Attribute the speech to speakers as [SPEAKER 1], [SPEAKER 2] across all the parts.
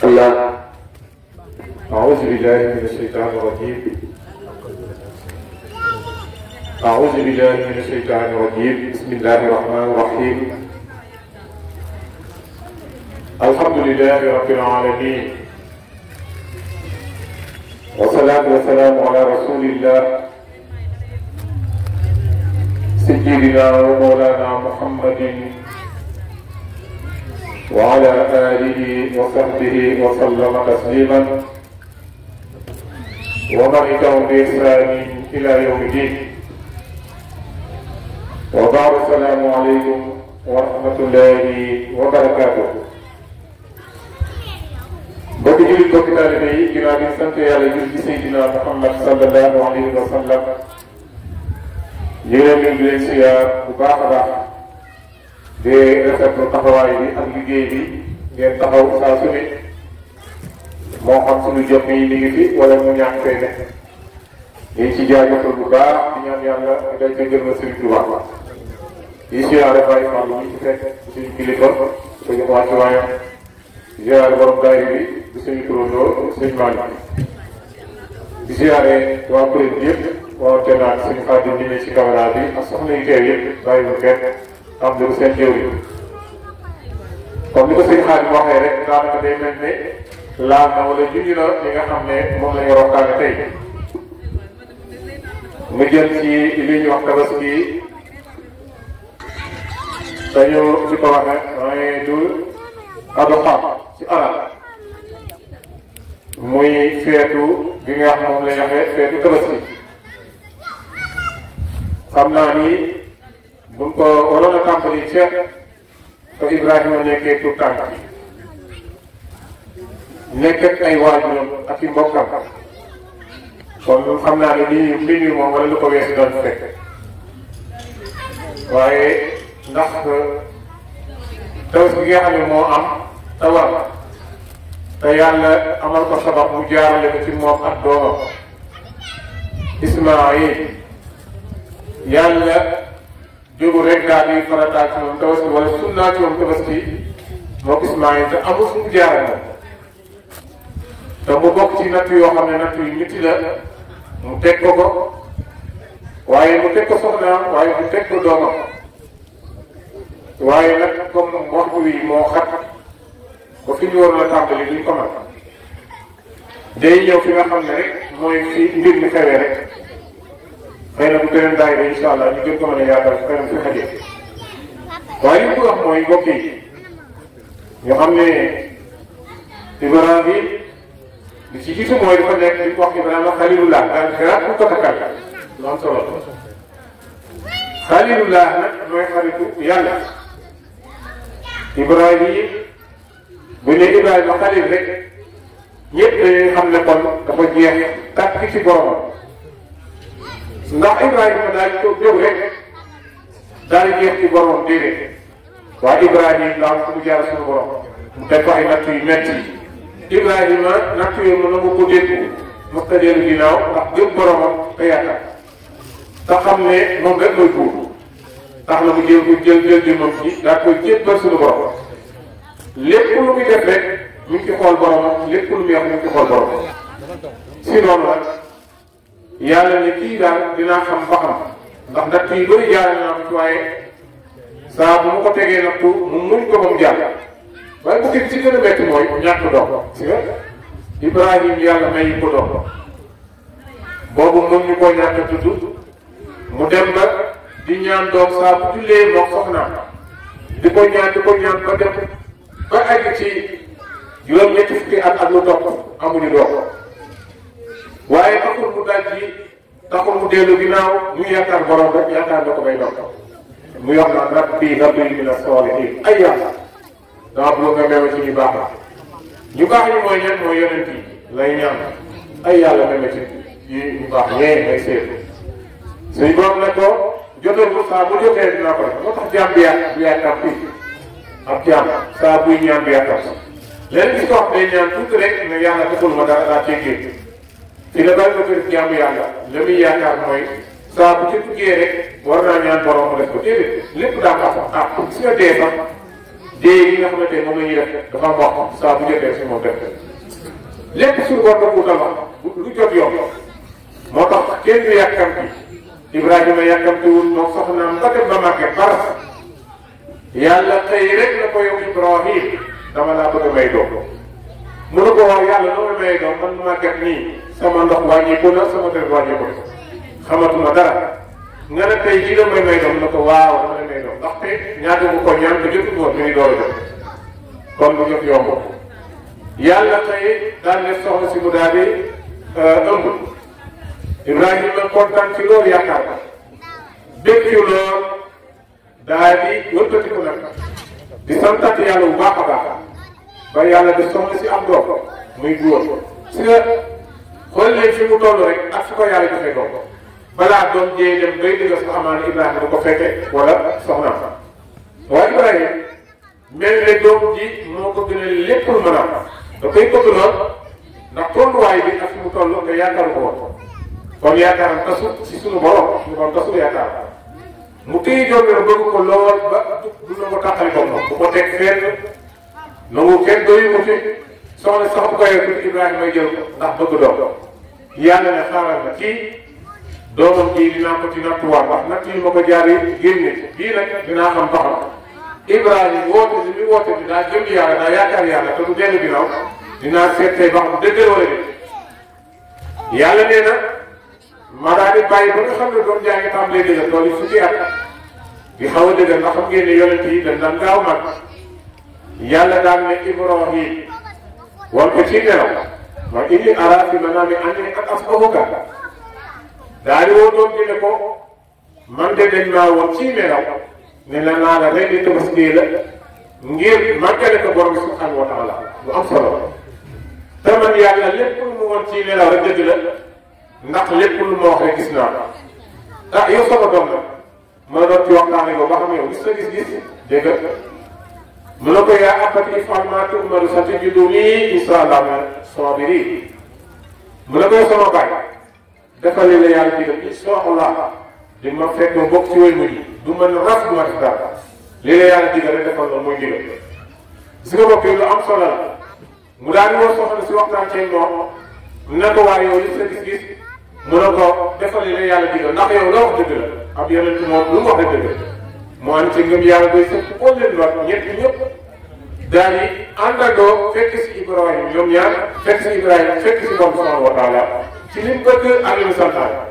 [SPEAKER 1] الله. أعوذ بالله من الشيطان الرجيم. أعوذ بالله من الشيطان الرجيم. بسم الله الرحمن الرحيم. الحمد لله رب العالمين. والصلاة والسلام على رسول الله سيدنا ومولانا محمد وعلى آله وصحبه وسلم تسليما ومن تبعهم بإحسان إلى يوم الدين. وبعد السلام عليكم ورحمة الله وبركاته. mbokk jullit mbokk taalibe yi ginnaaw bi sant yàlla jul ci Seydina Muhammad sallallahu alayhi wa sallam ñu leen di leen siyaar bu baax a baax di rafetlu taxawaay bi ak liggéey bi ngeen taxaw saa su ne moo xam suñu jot yi mi ngi fi wala mu ñàkk fay ne ñu ci jaajëfal bu baax di ñaan yàlla day ko gërëm Sëriñ Tuubaa di siyaare Baay Fall yi ci fekk suñu kilifa suñu wàcc waayam ziare borom daayira bi di suñu turandoo sëñ Malick di ziare waa kuréel bi yëpp waa Tenaat suñu xaadim ñi ne ci caméra bi ak soxna yu teew yëpp bàyyiwul kenn am na seen jëwriñ comme ni ko sëñ xaadim waxee rek daanaka day mel ne laal na wala junj na li nga xam ne moom la ñu waxtaane tey mu jël ci li ñu wax tabaski dañu di ko waxee waaye du Adha ci arab muy feetu bi nga xam moom la ñu waxee feetu tabaski xam naa ni buñ ko waroon a tàmbali ceeb te Ibrahima nekkee tout tànk nekk ak ay waajuram ak i mbokkam kon xam naa ne lii mbir moom wala lu ko weesu doon fekk waaye ndax tabaski bi nga xam ne moo am te war te yàlla amal ko sabab mu jaarale ko ci moom ak doomam Ismaayil yàlla jógu rek daal di farataal ci moom tabaski wala sunnaa ci moom tabaski moom Ismaayil te amul fu mu jaarale te mu bokk ci natt yoo xam ne natt yu métti la mu teg ko ko waaye mu teg ko soxnaam waaye mu teg ko doomam waaye nag comme waxtu wi moo xat ba fi ñu waroon a tàmbali duñ ko mën day ñëw fi nga xam ne rek mooy fi mbir mi xewee rek xëy na bu beneen daayira incha allah ñu gën ko mën a yaatal xëy na fi xajee waaye li mu wax mooy mbokk yi ñu xam ne Ibrahima li ci jiitu mooy dafa nekk li wax Ibrahima xalilullah daal xiraat bu ko takkal lu am solo xalilullah nag mooy xaritu yàlla Ibrahima yi bu ne Ibrahima xalil rek ñëpp dañuy xam ne kon dafa jeex tàkk ci boromam ndax Ibrahima daal di ko jóg rek daal di jeex ci boromam déedéet waaye Ibrahima daal fu mu jaar suñu borom mu teg ko ay natt yu metti Ibrahima natt yooyu mën na ko dékku mos ta dellu ginnaaw ndax jëm boromam te yaakaar te xam ne moom rek mooy buur tax na mu jël jëmmam ci daal koy jébbal suñu borom lépp lu muy def rek mu ngi ci xool boromam lépp lu muy wax mu ngi ci xool boromam si noonu nag yàlla ne kii daal dinaa xam ba xam ndax natt yi bëri jaare naa ko ci waaye saa bu mu ko tegee nattu mu muñ ko ba mu jàll waaye bu ci gën a métti mooy ñàkk doom si nga Ibrahima yàlla may ko doom boobu mën ñu ko ñàkk tudd mu dem ba di ñaan doom saa bu jullee moom soxnaam di ko ñaan ba dem ba egg ci juróom-ñetti fukki at ak lu topp amuñu doom waaye taxul mu daj ji taxul mu dellu ginnaaw muy yaakaar borom rek yaakaar na ko may doom mu yox naan rabbi habli mina saalihiin ay yàlla dama bëgg nga meewa ci ñu baax la ñu baax ñi mooy ñan mooy yonent yi lay ñaan ay yàlla meewa ci ñu baax ñee ngay seet suñ borom ne ko jotoon saa bu jotee dinaa ko def moo tax jaam bi yaakaar fii ab jaam saa buy ñaan bi yaakaar léegi gis ko wax day ñaan tuuti rek ne yàlla deful ma dara daa teggee ci la bari ko def jaamu yàlla la muy yaakaar mooy saa bu ci tuggee rek war naa ñaan borom mu def ko déedéet lépp daa ko si nga dee sax jéey yi nga xamante ne moom la ñuy def dafa am wax saa bu jotee si moom def lépp suñu borom da wutal wax lu jot yomb moo tax kenn du yàkkamti Ibrahima yàkkamtiwul moom soxnaam ba dem ba màgget baras yàlla tey rek la ko yow Ibrahim dama laa bëgg a may doom mu ne ko waaw yàlla noo may may doom man màgget nii sama ndox wàññeeku na sama deret wàññeeku na xamatuma dara nga ne tey jii la may doom na ko waaw dama lay may doom ndaxte ñaata bu ko ñaan te jotul woon mi ngi door a jot kon lu jot yomb yàlla tey daan ne soxna si mu daal di ëmb Ibrahima kontaan ci loolu yaakaar ko dégg ci lool daal di wëlbatiku nag di santat yàlla bu baax a baax ba yàlla di soxna si am doom muy góor si nga xool leen fi mu toll rek ak su ko yàlla joxee doom balaa doom jee dem bay dëgg su amaana Ibrahima du ko fekke wala soxnaam waaye Ibrahima mel ne doom ji moo ko gën a lépp lu mën a am da koy bëgg lool ndax tolluwaay bi ak fi mu toll te yaakaaru ko woon kon yaakaaram tasu si suñu borom suñu borom tasu yaakaar mu téye jox la bëgg ko lool ba du na ko tàqali ko moom bu ko teg fenn nangu kenn doyu ko fi soxna sax bu ko yor tuuti Ibrahima may jël ko ndax bëgg doom yàlla ne xaaral na kii doomam kii dinaa ko ci nattuwaat ndax nag lii ma ko jaaree génne bii nag dinaa xam ba xam Ibrahima woote li muy woote bi daa jëm yàlla daa yaakaar yàlla te du dellu ginnaaw dinaa seet tey ba xam dëgg wala déet yàlla nee na ma daal di bàyyi ba nga xam ne doom jaa ngi tàmbalee dëgg tool yi fukki at di xaw a dëgg ndax xam ngeen ne yonent yi dañ daan gaaw mag yàlla daan ne Ibrahim wan ko ci nelaw ma inni araa fi manaami annii qad asbahuka daal di woo doom ji ne ko man de dañ maa woon ci nelaw ne la naa la rek di tabaski la ngir màggale ko borom subhanahu wa taala lu am solo te man yàlla lépp lu mu woon ci nelaw rek dëgg la ndax lépp lu ma wax rek gis naa ah yow sama doom la ma doon ci waxtaane ko ba xam yow gis na gis-gis dégg nga mu ne ko yaa abati if'al maa tu'maru satajidunii inshaa Allah mina saabiriin mu ne ko yow sama baay defal li la yàlla digal inshaa Allah di ma fekk ma bokk ci wéy mu ji du mën raf du ma def dara li la yàlla digal rek defal loolu mooy digal gis nga bokk yi lu am solo la mu daal di woo soxna si waxtaan ceeb moom ne ko waaye yow li sa gis-gis mu ne ko defal li la yàlla digal ndax yow la wax dëgg la ab yonent moom lu mu wax rek dëgg mu ànd ci ngëm yàlla doy sëkk xool leen lool ñett ñëpp daal di àndandoo fekk si Ibrahima ñoom ñaar fekk si Ibrahima fekk si borom subhanahu wa taala ci li mu bëgg ak li mu santaane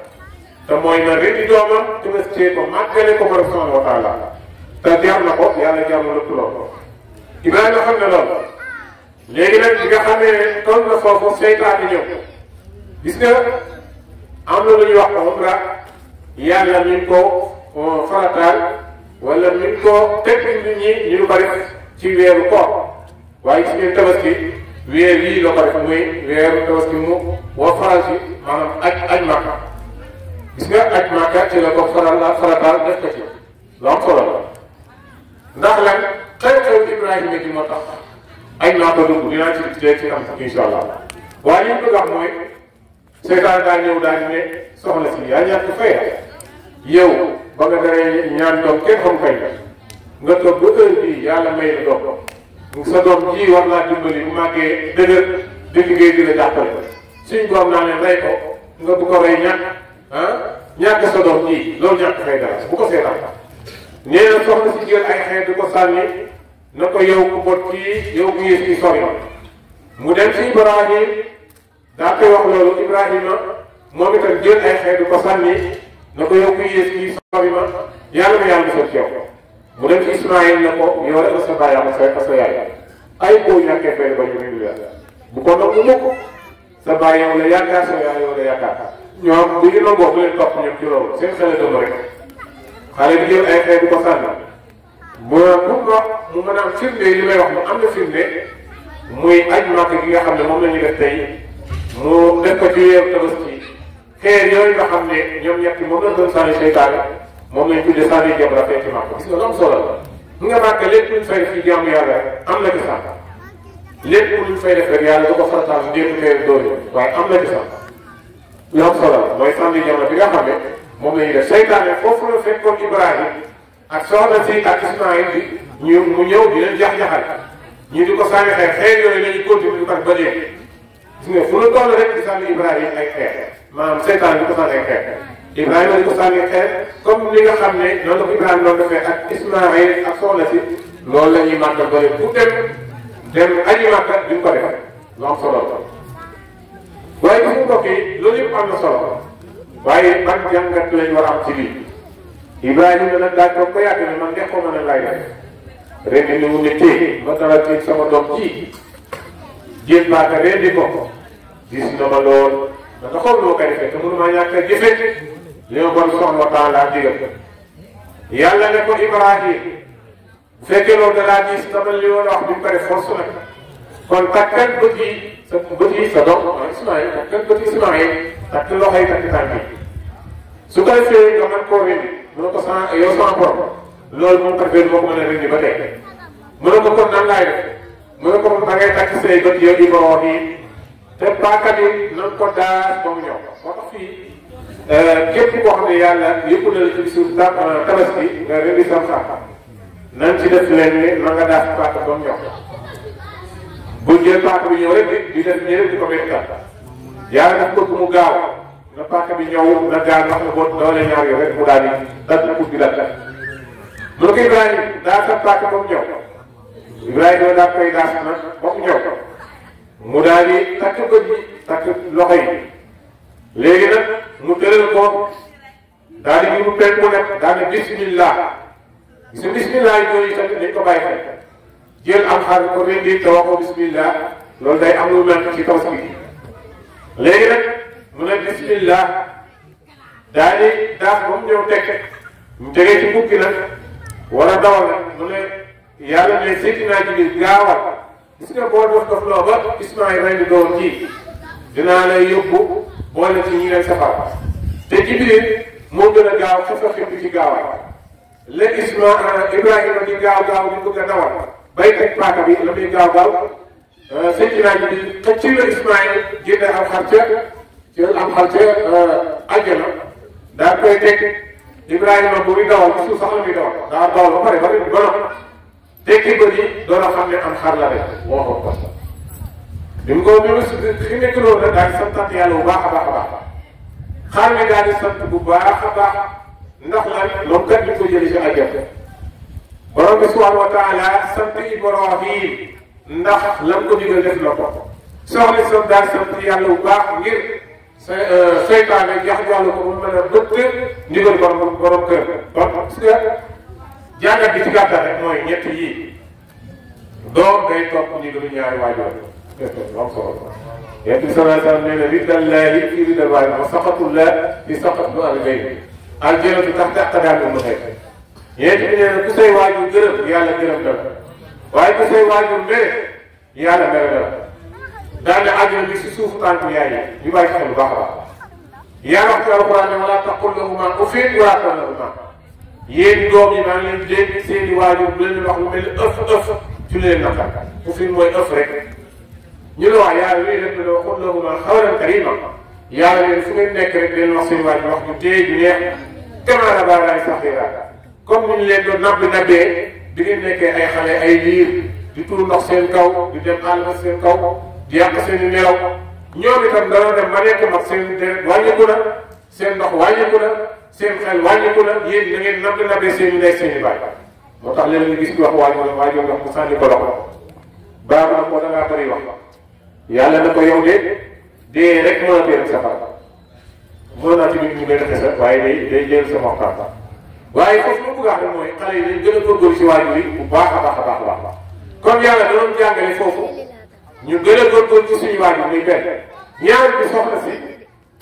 [SPEAKER 1] te mooy na rendi doomam te bés cee ko màggale ko borom subhanahu wa taala te jar na ko yàlla jar na lépp lool Ibrahima xam ne lool léegi nag bi nga xam ne toll na foofu seytaane ñëw gis nga am na lu ñuy wax umra yàlla mi ngi ko farataal wala mi ngi ko teg nit ñi ñu lu bari ci weeru koor waaye gis ngeen tabaski weer yii la ko def muy weeru tabaski mu wa faral ci maanaam aj Makka gis nga aj Makka ci la ko farataal def ko ci lu am solo la ndax lan xew-xew Ibrahima ji moo tax aj Makka dugg dinaa ci am insha Allah waaye li ñu bëgg wax mooy seytaan daa ñëw daal ne soxna si yaa ñàkk fay yow ba nga daree ñaan doom kenn xam kay nga toog ba heure bii yàlla may la doom sa doom ji war naa dimbali bu màggee dëgër di liggéey di la jàppale suñ borom naa leen rey ko nga bu ko rey ñàkk sa doom ji loolu ñàkk fay dara bu ko seetaan nee na soxna si jël ay xeet di ko sànni na ko yow ku bot kii yow ku yées kii sori mu dem si Ibrahima daa koy wax loolu Ibrahima moom itam jël ay xeet di ko sànni na ko yow ku yées kii sori ma yàlla ma yàlla mosal ci yow mu dem ci Ismaïl na ko yow rek sa baay am sa yaay ay boo ñàkkee fay ba ñu ngi bu ko nangu mukk sa baay yow la yaakaar sa yaay yow la yaakaar ñoom bu ñu nangoo bu leen topp ñoom ci loolu seen xel dëgg rek xale bi jël ay xeet di ko sànni mu mën a am firnde li may wax mu am na firnde muy aj Makka gi nga xam ne moom la ñu def tey mu def ko ci weeru Tabaski xeer yooyu nga xam ne ñoom ñetti moom la doon sànni seytaane moom lañ tuddee sànni jabra fee ci Makka gis nga lu am solo la mu nga Makka lépp luñ fay def ci jaamu yàlla rek am na ci sax lépp luñ fay def rek yàlla du ko farataal njëkk xeer dóor yi waaye am na ci sax lu am solo la mooy sànni jabra bi nga xam ne moom la ñuy def seytaane foofu la fekkoon Ibrahima ak soxna si ak Ismaïl bi mu ñëw di leen jax-jaxal ñu di ko sànni xeer yooyu la ñu continué di ko ba léegi gis nga fu nu toll rek di sànni Ibrahima ay xeer maanaam seytaan di ko sànni ay xeer Ibrahima di ko sànni xeer comme li nga xam ne noonu la ko Ibrahima doon defee ak Ismaïl ak soxna si loolu la ñuy màggal ba léegi bu dem aji màggal duñ ko def lu am solo la waaye gis nga mbokk yi loolu yëpp am na solo waaye ban jàngat lañ war a am ci lii Ibrahima nag daal toog ko yàgg ne man de xaw ma ne laay def ren ni mu ne téye ma dara tiit sama doom ji jéem paaka ren di ko gis na ma lool dafa xool loo koy defee te mënu maa ñàkk a jëfe li ma bon soxla wa taala digal yàlla ne ko Ibrahima bu fekkee loolu da laa gis dama li woon wax duñ ko def force nag kon takkal bët yi sa doom Ismaïl takkal bët yi Ismaïl takk loxo yi takk tànk yi su ko defee nga mën koo rendi mu ne ko yow sama borom loolu moom kat benn moo ko mën a rendi ba tey mu ne ko kon nan laay def mu ne ko da ngay takk say bët yow Ibrahim te paaka bi nan ko daas ba mu ñëw moo tax fii képp koo xam ne yàlla yëpp na la ci bisu tabaski nga rendi sam xar nan ci def leen ni na nga daas paaka ba mu ñëw bu jël paaka bi ñëw rek di def nii rek di ko méttal yàlla daf bëgg mu gaaw na paaka bi ñëw na gaaw ndax na boo doole ñaar yow rek mu daal di dagg pour di dagg mu ne ko Ibrahima daal sa paaka ba mu ñëw Ibrahima daal koy daas na ba mu ñëw mu daal di takk bët yi takk loxo yi léegi nag mu tëral ko daal di mu pen mu nekk daal di bismillah gis bismillah yi yooyu tamit dañ ko bàyyi xel jël am xar ko rendi te waxoo bismillah loolu day am lu mel ci kaw si léegi nag mu ne bismillah daal di daas ba mu ñëw teg mu tegee ci bukki nag wala dawal nag mu ne yàlla ne Seydina Jibril gaawal gis nga boo dof loo ba Ismaïl rendi doom ji dinaa lay yóbbu boole ci ñi leen safara te Jibril moo gën a gaaw xefa xefi ci gaawal léegi Ibrahima di gaaw di bëgg a dawal bay teg paaka bi la muy gaaw Seydina Jibril xëcc la Ismaïl génne am xar ca àjjana daa koy teg Ibrahima bu muy dawal ci suuf sax la muy dawal daa dawal ba pare ba noppi tekki bët yi doon a xam ne am xar la rek moo ko bi mu ko même fi nekk loolu rek daal di santat yàlla bu baax a baax xar mi daal di sant bu baax a baax ndax lan moom kat ñu ko jëlee ci àjjana borom bi subhanahu wa taala sant Ibrahim ndax lam ko digal def na ko soxna si daal sant yàlla bu baax ngir seytaane jax-jaxlu ko mu mën a bëtt ndigal borom kër kon parce que jàngat bi ci gàttal rek mooy ñett yii doom day topp ndigalu ñaari waajur am solo yéen bi sallallahu alayhi wa sallam nee na ridallahi fi ridal waajur wa saqatullah fi saqatu al-bayt aljannatu tahta aqdami ummahatikum yéen bi nee na ku say waajur gërëm yàlla gërëm la waaye ku say waajur mere yàlla mere la daal ne àjjana bi si suufu tànku yaay yi ñu bàyyi xel bu baax a baax yàlla wax ci alquran ne wala taqul lahumaa uffin wala tanharhumaa yéen doom yi maa ngi leen di dégg seen i waajur bu leen wax lu mel ni ëff ci leen naqar uffin mooy ëff rek ñu ne wax yàlla luy def ne waxul lahumaa qawlan kariiman yàlla leen fu ngeen nekk rek leen wax seen waajur wax ñu téye ju neex kamaa rabbayanaa saxiiraa comme ni ñu leen doon nabbee di ngeen nekkee ay xale ay liir di tuur ndox seen kaw di dem àll seen kaw di yàq seen i nelaw ñoom itam dana dem ba nekk mag seen deret wàññiku na seen ndox wàññiku na seen xel wàññiku na yéen da ngeen nabbee seen i ndey seen i baay moo tax léeg-léeg nga gis ku wax waajur wax mu sànni ko loxo baax na ko da ngaa bëri wax yàlla na ko yow de dee rek mën a teel safara mën naa ci nit ñu gën a xesa waaye day jël sa waxtaan waaye foofu lu bëgg a xam mooy xale yi dañ gën a góorgóorlu si waajur yi bu baax a baax kon yàlla da doon jàngale foofu ñu gën a góorgóorlu ci suñu waajur muy benn ñaar bi soxna si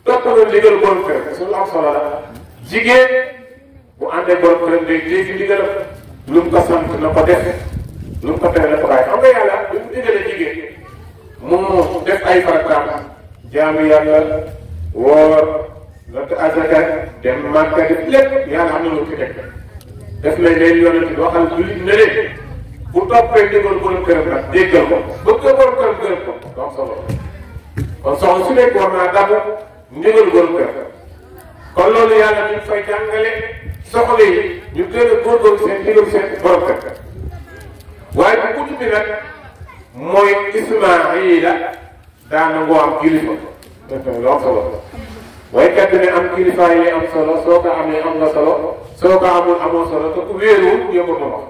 [SPEAKER 1] toppaloon ndigal borom kër su lu am solo la jigéen bu àndee borom këram day dégg ndigalam lu mu ko sant na ko def lu mu ko tere na ko bàyyi xam nga yàlla bi mu digalee jigéen mu def ay farataam jaamu yàlla woor natt azaka dem Màkka def lépp yàlla am na lu ci teg def nañ leen yonent bi waxal jullit ne leen bu toppee ndigal borom këram nag déggal ko bëgg ko borom këram gërëm ko donc solo kon soxna su nekk war naa dabu ndigal borom kër kon loolu yàlla ñu fay jàngale soxla yi ñu gën a góorgóorlu seen digal seen borom kër waaye bu mujj bi nag mooy Ismaayila daana ngoo am kilifa lu am solo waykat bi ne am kilifa yi am solo soo ko amee am nga solo soo ko amul amoo solo te ku wéeruwul yëngu na wax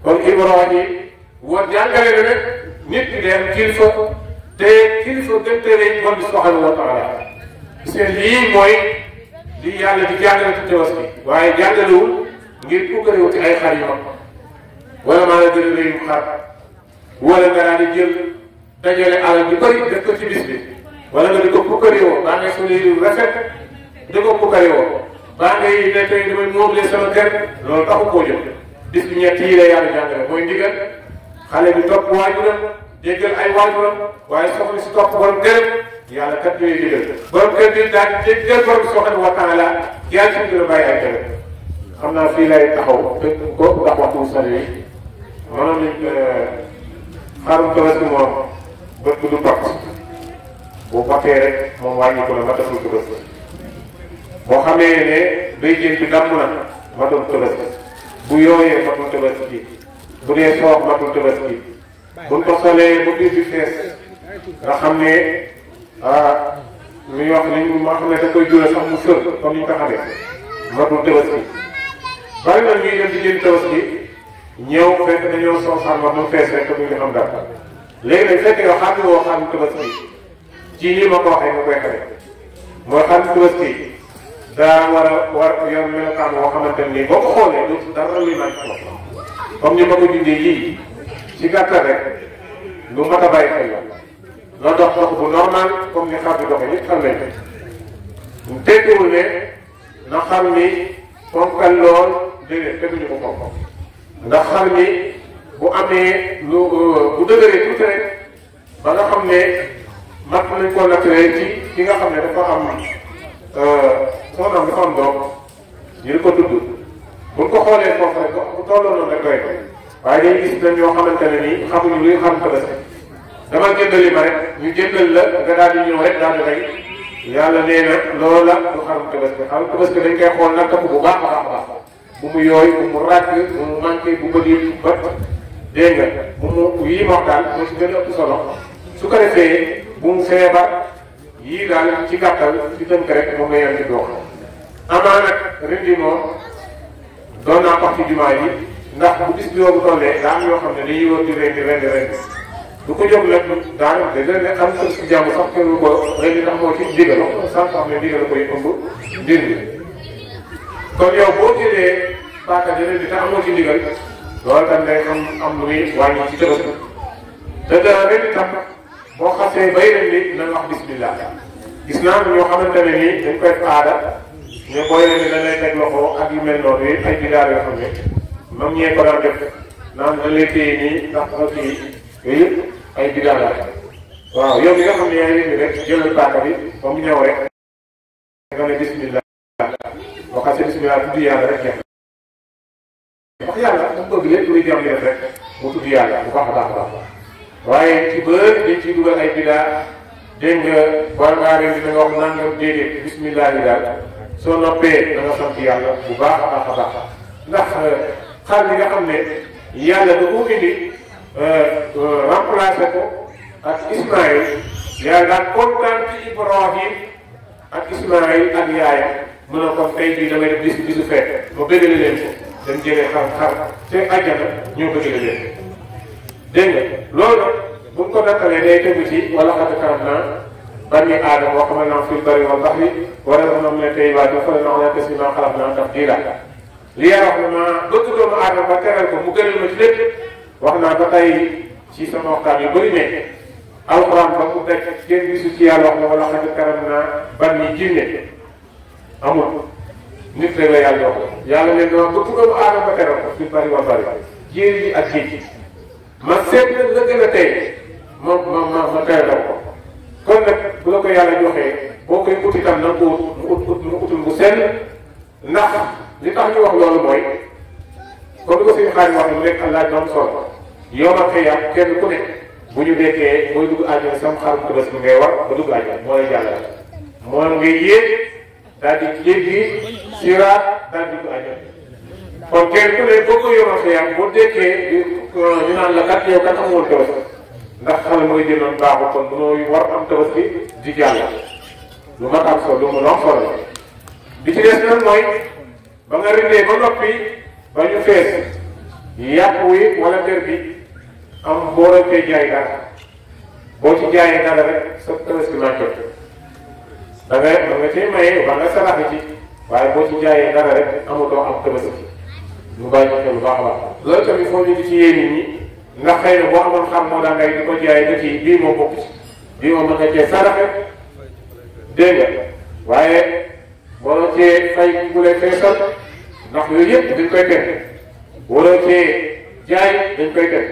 [SPEAKER 1] kon Ibrahima wa jàngale na rek nit ki dem kilifa te kilifa gënte rek bon bi subhanahu wa taala seen lii mooy li yàlla di jàngale ci Tabaski waaye jàngalewul ngir pukkariwu ci ay xar yu mag wala maa la gën a réyu xar wala nga daal di jël dajale alal yu bëri def ko ci bis bi wala nga di ko pukkariwoo baa ngay soli yu rafet di ko pukkariwoo baa ngay ne tey damay mooblee sama kër loolu taxu koo jóg bis bi ñett yi la yàlla jàngale mooy ndigal xale bi topp waajuram déggal ay waajuram waaye soxna si topp borom kër yàlla kat ñooy digal borom kër bi daal di déggal borom subhanahu wa taala yàlla si gën a bàyyi ay kër xam naa fii lay taxaw fekk ko ndax waxtu sali yi maanaam ni xarum Tabaski moom bët bu du pakk bu pakkee rek moom wàññi ko la matatul Tabaski boo xamee ne béykat bi damm na matul Tabaski bu yooyee matul Tabaski bu dee soox matul Tabaski buñ ko solee ba biir bi fees nga xam ne muy wax ni moo xam ne da koy jure sax mu sër comme ni ñu ko xamee matul Tabaski bari na ñuy dem di jënd Tabaski ñëw fekk dañoo soo xam ma mu fees rek te duñu xam dara léegi nag fekk yow xam nga woo xam Tabaski ci lii ma ko waxee nga koy xamee mooy xam Tabaski daa war yor melokaan woo xamante ni boo ko xoolee du dara luy màcc ko comme ni ma ko dindee yii ci gàttal rek lu mat a bàyyi xel la loo dox dox bu normal comme ni xar bi doxee nit xam nañ ko tekkiwul ne na xam ni fonkal lool déedéet teguñu ko fonk ndax xam ni bu amee lu bu dëgëree tuuti rek ba nga xam ne mat nañ koo naturel ci ki nga xam ne dafa am soxnaam dafa am doom ñu di ko tudd buñ ko xoolee foofu rek bu tolloo noonu rek doy ko waaye dañuy gis nañ ñoo xamante ne nii xamuñu luy xam Tabaski dama jëndali ma rek ñu jëndal la nga daal di ñëw rek daal di rey yàlla nee na loola du xarum Tabaski xarum Tabaski dañ koy xool nag bu baax a baax a baax bu mu yooy bu mu ràcc bu mu manqué bu bëri bët dégg nga bu mu yii wax daal moo si gën a ëpp solo su ko defee bu mu feebar yii daal ci gàttal ci tënk rek moom la yem ci dox amaa nag rendi moom doon naa wax ci jumaa yi ndax bu bis bi boobu tollee daa am yoo xam ne dañuy wër di rendi du ko jóg nag daanaka dëgg la xam nga si jàmm sax kenn ko rendi ndax moo ci ndigal sant xam ne ndigal koy ëmb dindi kon yow boo jëlee paaka di rendi te amoo ci ndigal loolu tam day am lu muy wàññi ci Tabaski te dana rendi tam boo xasee bay rendi na nga wax bismillah gis naa ñoo xamante ne nii dañ koy aada mais booy rendi dañ lay teg loxo ak yu mel noonu yi ay bidaar yoo xam ne même ñee ko daan def naan dañ lay téye nii ndax kii yooyu yëpp ay bidaar la waaw yow mi nga xam ne yaa ngi rendi rek jëlal paaka bi ba mu ñëw rek nga ne bismillah boo xasee bismillah tudd yàlla rek jeex wax yàlla dafa bëgg lépp luy jàmm def rek mu tudd yàlla bu baax a baax a baax waaye ci bëri dañ ciy dugal ay bidaa dégg nga war ngaa ren dina nga wax nangam déedéet bismillah yi daal soo noppee da nga sant yàlla bu baax a baax a baax ndax xar bi nga xam ne yàlla da ko indi remplacé ko ak Ismaïl yàlla daal kontaan ci Ibrahim ak Ismaïl ak yaayam mën a kon tey jii damay def bisu fekk ma bëggale leen ko dañ jëlee xar te àjjana ñoo bëggale leen dégg nga loolu nag bu ñu ko dakkalee day tegu ci wala xat karam naa bani aadama wa hamalnahum fil barri wal bahri wa razaqnahum mina tayyibaati wa faddalnahum alaa kasiirin mimman xalaqnaa tafdiilaa li yaa wax ne ma bëgg doomu aadama ba teral ko mu gënal ma ci lépp wax naa ba tey ci sama waxtaan yu bëri ne alxuraan ba mu daj kenn gisu ci yàlla wax ne wala xat karam naa bani jinne amul nit rek la yàlla jox yàlla ne dama bëgg doomu aadama ba teral ko fil barri wal bahri jéer yi ak géej ma seet nag la gën a tey ma teral ko kon nag bu la ko yàlla joxee boo koy ut itam na nga ko mu utul bu sell ndax li tax ñu wax loolu mooy comme ni ko suñu xaar wax mu nekk laaj doon solo yow ma xëyaat kenn ku nekk bu ñu dekkee booy dugg àjjana sam xarum Tabaski bi ngay war ba dugg àjjana moo lay jàllale moo ngay yéeg daal di jéggi siraat daal di dugg àjjana kon kenn ku ne boo ko yomal sa yàq boo déggee ñu naan la kat yow kat amoon tabaski ndax xale mooy jëndoon baaxu kon mënoo war am tabaski di jàll lu mat am solo lu mu doon solo bi ci des nag mooy ba nga rindee ba noppi ba ñu fees yàpp wi wala der bi am boo doon koy jaay dara boo ci jaayee dara rek sa tabaski manqué da nga ciy maye ba nga saraxe ci waaye boo ci jaayee dara rek amatoo am tabaski ñu bàyyi ko xel bu baax a baax loolu tamit foo ñu di ci yee nit ñi ndax xëy na boo amoon xam moo daa ngay di ko jaay dëkk yi bii moo bokk ci bii moom mën nga cee saraxe dégg nga waaye boo cee fay bu lay feesal ndax yooyu yëpp dañ koy teg wala cee jaay dañ koy teg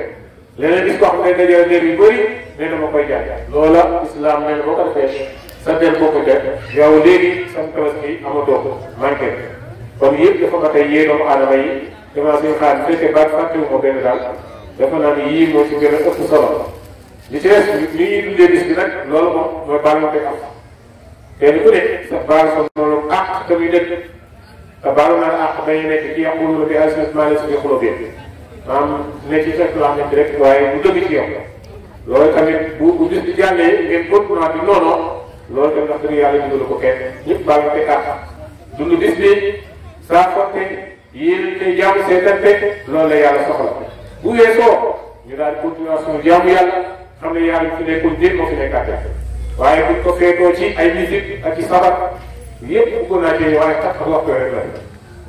[SPEAKER 1] leneen gis ko xam ne dajale der yu bëri nee na ma koy jaay loola islam nee na boo ko defee sa der boo ko def yow léegi sam tabaski amatoo ko manqué kon yëpp dafa ba tey yee doomu aadama yi dama suñu xaar bu fekkee baat fàttewu ma benn daal dafa naa ni yii moo ci gën a ëpp solo li ci des li ñuy dundee bis bi nag loolu moom mooy baal ma koy am kenn ku ne sa baal sa noonu àq te muy dëkk te baalu naa àq dañuy nekk ci yaquluna bi alsinatihim bi qulubihim maanaam ne ci fekk loo xamante rek waaye bu dëgg ci yow loolu tamit bu bis bi jàllee ngeen continuer di noonu loolu tamit wax dëgg yàlla digalu ko kenn ñëpp baal ma koy àq dund bis bi saa fotte yéen tey jaamu seetante loolu la yàlla soxla bu weesoo ñu daal di continuer suñu jaamu yàlla xam ne yàlla fi nekkoon déet moo fi nekkaat waaye buñ ko feetoo ci ay musique ak ci sabar yëpp bëggoon naa cee waaye tax ak waxtu rek la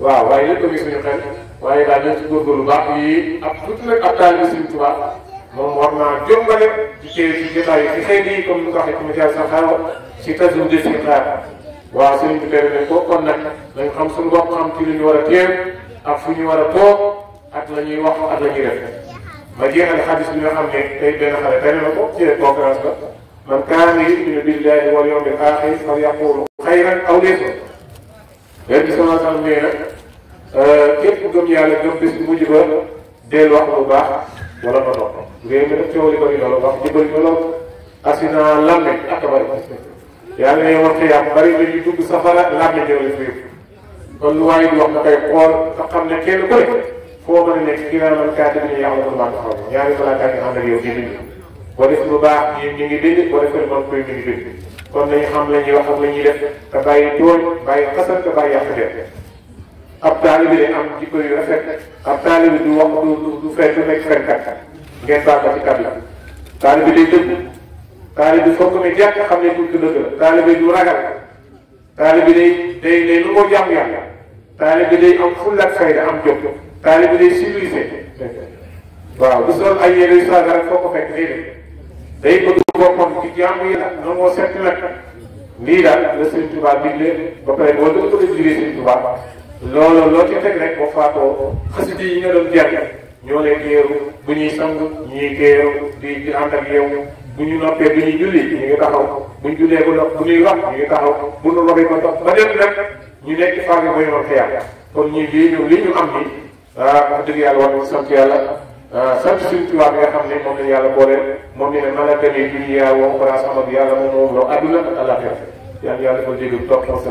[SPEAKER 1] waaw waaye lépp a ngi suñu xel waaye daal nañ ci góorgóorlu baax yi ab tuuti nag ab taalibe Sëriñ Tuubaa moom war naa jombale ci téere ci jotaay yi ci xeet yi comme ni ko waxee ci média sa xaw ci tasum de si xaar waaw sëriñ bi tere nañ ko kon nag nañ xam suñu bopp xam ci lu ñu war a teew ak fu ñu war a toog ak la ñuy wax ak la ñuy def ma jeexal xadis bi nga xam ne tey benn xale tere na ko ci conférence ba man kaana yuminu billahi wal yawmil axir fal yaqulu xayran aw liyasmut leen bi sallallahu alayhi wa sallam nee na képp gëm yàlla gëm bis bu mujj ba deel wax lu baax wala nga toog réew mi nag coow li bëri loolu wax ji bëri na lool accident lamme ak bëri yàlla ne woon xiyaam bari na ñu dugg safara lamme ñëw la fi kon lu waaye di wax na koy xool nga xam ne kenn ku ne foo mën a nekk kiraaman kaatibiin ya'lamuuna maa taf'aluun ñaari malaaka yi ànd ak yow di bind boo def lu baax ñu ngi bind boo def ko man koy ñu ngi bind kon nañu xam la ñuy wax ak la ñuy def te bàyyi tooñ bàyyi xasan te bàyyi yàq def ab taalibe bi day am jikko yu rafet ab taalibe bi du wax du fen du nekk fenkat ngeen baal ko ci kàddu la taalibe bi day dëgg taalibe bi foog ne jàkk xam ne tuuti dëgg la taalibe bi du ragal taalibe bi day lu ko jàmm yàlla taalibe bi day am fulla ak fayda am jom taalibe bi day civilisé waaw du sol ay yére yu saaga rek foo ko fekk day bëgg boppam ci jàmm yi nag noonu moo seet nag lii daal la Sëriñ Tuubaa digle ba pare boo dëgg bëgg a juree Sëriñ Tuubaa loolu loo ci teg rek boo faatoo xasida yi nga doon jàng ñoo lay teeru bu ñuy sang ñuy teeru di ànd ak yow bu ñu noppee bu ñuy julli ñu ngi taxaw bu ñu jullee bu ñuy wax ñu ngi taxaw bu ñu robee ba topp ba dem nag ñu nekk fàgge ba yoon xiyam kon ñi li ñu am ni wax dëgg yàlla war nañu sant yàlla sant Sëriñ Tuubaa bi nga xam ne moom lañu yàlla boole moom ne malakani dunya wa uxraa sama yàlla moom loo àdduna ak àllaaxira yàlla defal dégg topp